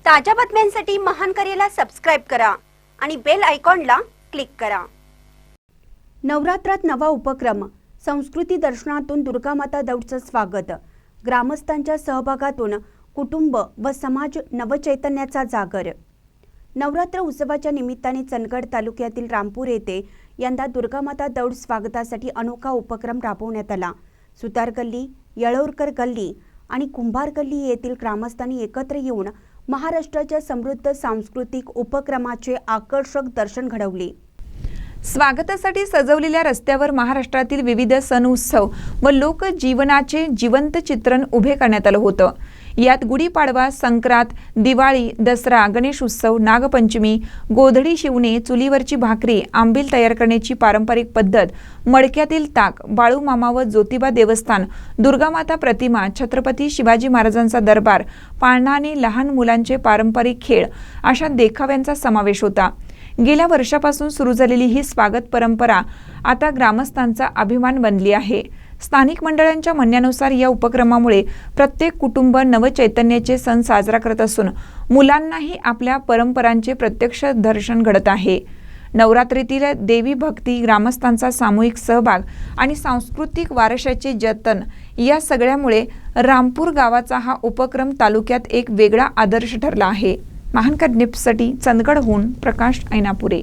ताज्या बातम्यांसाठी महान करेला सबस्क्राइब करा आणि बेल आयकॉनला क्लिक करा। नवरात्रात नवा उपक्रम, संस्कृती दर्शनातून दुर्गामाता दौडचं स्वागत। ग्रामस्थांच्या सहभागातून कुटुंब व समाज नवचैतन्याचा जागर। नवरात्र उत्सवाच्या निमित्ताने चंदगड तालुक्यातील रामपूर येथे यंदा दुर्गामाता दौड स्वागतासाठी अनोखा उपक्रम राबवण्यात आला। सुतार गल्ली, येळोरकर गल्ली आणि कुंभार गल्ली येथील ग्रामस्थांनी एकत्र येऊन महाराष्ट्राच्या समृद्ध सांस्कृतिक उपक्रमाचे आकर्षक दर्शन घडवले। स्वागतासाठी सजवलेल्या रस्त्यावर महाराष्ट्रातील विविध सण उत्सव व लोकजीवनाचे जिवंत चित्रण उभे करण्यात आलं होतं। यात गुढीपाडवा, संक्रांत, दिवाळी, दसरा, गणेश उत्सव, नागपंचमी, गोधडी शिवणे, चुलीवरची भाकरी, आंबील तयार करण्याची पारंपरिक पद्धत, मडक्यातील ताक, बाळूमामा व ज्योतिबा देवस्थान, दुर्गामाता प्रतिमा, छत्रपती शिवाजी महाराजांचा दरबार, पाळणा आणि लहान मुलांचे पारंपरिक खेळ अशा देखाव्यांचा समावेश होता। गेल्या वर्षापासून सुरू झालेली ही स्वागत परंपरा आता ग्रामस्थांचा अभिमान बनली आहे। स्थानिक मंडळांच्या म्हणण्यानुसार या उपक्रमामुळे प्रत्येक कुटुंब नवचैतन्याचे सण साजरा करत असून मुलांनाही आपल्या परंपरांचे प्रत्यक्ष दर्शन घडत आहे। नवरात्रीतील देवी भक्ती, ग्रामस्थांचा सामूहिक सहभाग आणि सांस्कृतिक वारशाचे जतन या सगळ्यामुळे रामपूर गावाचा हा उपक्रम तालुक्यात एक वेगळा आदर्श ठरला आहे। महान न्यूजसाठी चंदगडहून प्रकाश ऐनापुरे।